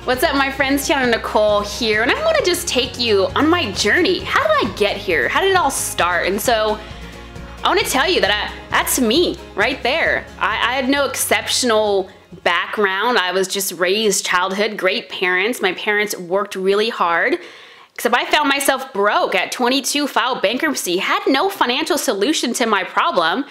What's up, my friends? Tiana Nicole here, and I want to just take you on my journey. How did I get here? How did it all start? And so I want to tell you that that's me right there. I had no exceptional background. I was just raised childhood, great parents. My parents worked really hard, except I found myself broke at 22, filed bankruptcy, had no financial solution to my problem.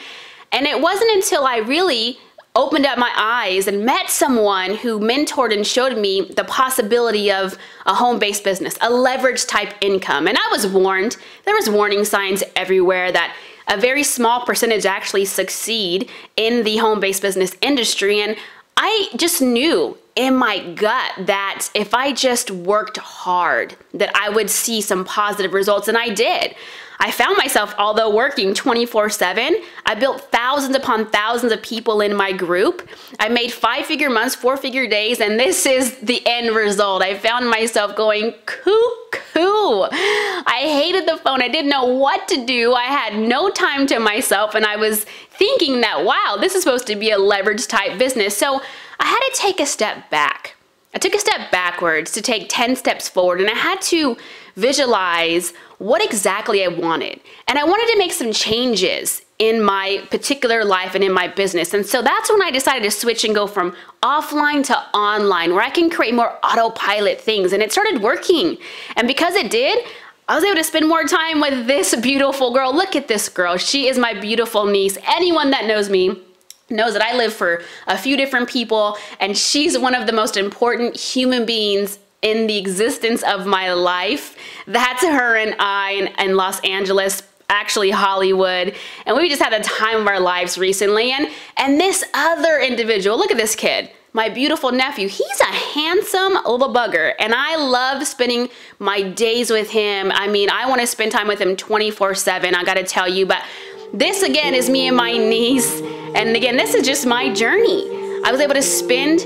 And it wasn't until I really opened up my eyes and met someone who mentored and showed me the possibility of a home-based business, a leverage type income. And I was warned, there was warning signs everywhere that a very small percentage actually succeed in the home-based business industry. And I just knew in my gut that if I just worked hard, that I would see some positive results, and I did. I found myself, although working 24/7, I built thousands upon thousands of people in my group. I made 5-figure months, 4-figure days, and this is the end result. I found myself going cuckoo. I hated the phone. I didn't know what to do. I had no time to myself, and I was thinking that, wow, this is supposed to be a leverage type business. So I had to take a step back. I took a step backwards to take 10 steps forward, and I had to visualize what exactly I wanted. And I wanted to make some changes in my particular life and in my business. And so that's when I decided to switch and go from offline to online, where I can create more autopilot things. And it started working. And because it did, I was able to spend more time with this beautiful girl. Look at this girl. She is my beautiful niece. Anyone that knows me knows that I live for a few different people, and she's one of the most important human beings in the existence of my life. That's her and I in Los Angeles, actually Hollywood, and we just had the time of our lives recently. And this other individual, look at this kid, my beautiful nephew. He's a handsome little bugger, and I love spending my days with him. I mean, I want to spend time with him 24/7, I gotta tell you. But this again is me and my niece, and again, this is just my journey. I was able to spend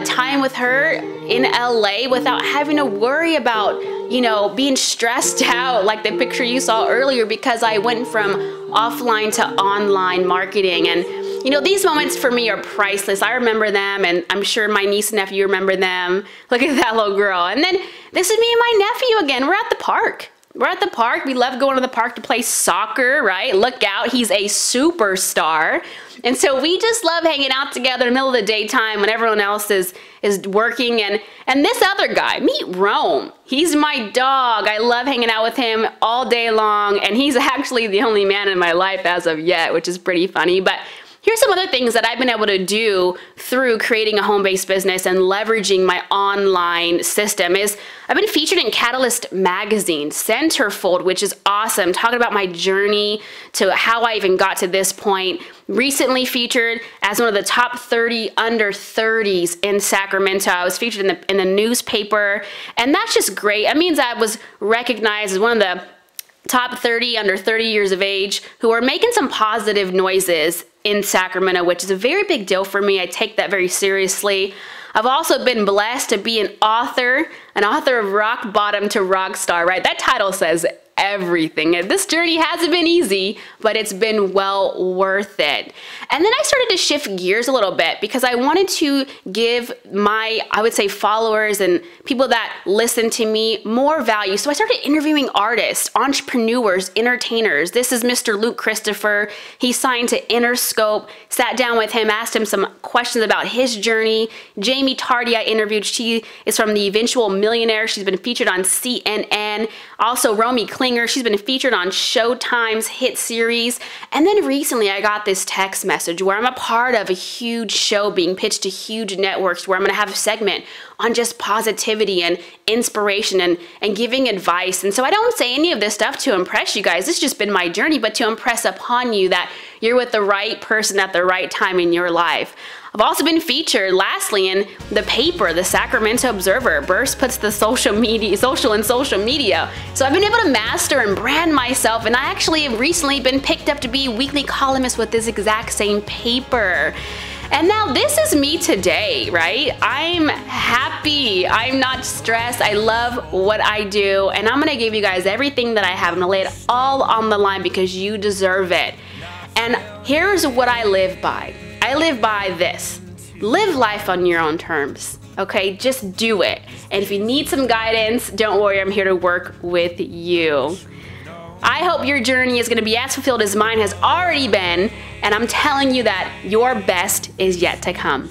time with her in LA without having to worry about, you know, being stressed out like the picture you saw earlier, because I went from offline to online marketing. And you know, these moments for me are priceless. I remember them, and I'm sure my niece and nephew remember them. Look at that little girl. And then this is me and my nephew again. We're at the park. We're at the park. We love going to the park to play soccer, right? Look out, he's a superstar. And so we just love hanging out together in the middle of the daytime when everyone else is working. And this other guy, meet Rome. He's my dog. I love hanging out with him all day long, and he's actually the only man in my life as of yet, which is pretty funny. But here's some other things that I've been able to do through creating a home-based business and leveraging my online system is I've been featured in Catalyst magazine, Centerfold, which is awesome, talking about my journey to how I even got to this point. Recently featured as one of the top 30 under 30s in Sacramento. I was featured in the newspaper, and that's just great. It means I was recognized as one of the top 30 under 30 years of age who are making some positive noises in Sacramento, which is a very big deal for me. I take that very seriously. I've also been blessed to be an author of Rock Bottom to Rockstar, right? That title says everything. This journey hasn't been easy, but it's been well worth it. And then I started to shift gears a little bit because I wanted to give my, I would say, followers and people that listen to me more value. So I started interviewing artists, entrepreneurs, entertainers. This is Mr. Luke Christopher. He signed to Interscope, sat down with him, asked him some questions about his journey. Jamie Tardy I interviewed. She is from The Eventual Millionaire. She's been featured on CNN. Also, Romy Klinger. She's been featured on Showtime's hit series. And then recently I got this text message where I'm a part of a huge show being pitched to huge networks where I'm going to have a segment on just positivity and inspiration and giving advice. And so I don't say any of this stuff to impress you guys. This has just been my journey, but to impress upon you that you're with the right person at the right time in your life. I've also been featured, lastly, in the paper, the Sacramento Observer. Burst puts the social and social media. So I've been able to master and brand myself, and I actually have recently been picked up to be a weekly columnist with this exact same paper. And now this is me today, right? I'm happy, I'm not stressed, I love what I do, and I'm gonna give you guys everything that I have. I'm gonna lay it all on the line because you deserve it. And here's what I live by. I live by this. live life on your own terms. Okay, just do it. And if you need some guidance, don't worry, I'm here to work with you. I hope your journey is gonna be as fulfilled as mine has already been, and I'm telling you that your best is yet to come.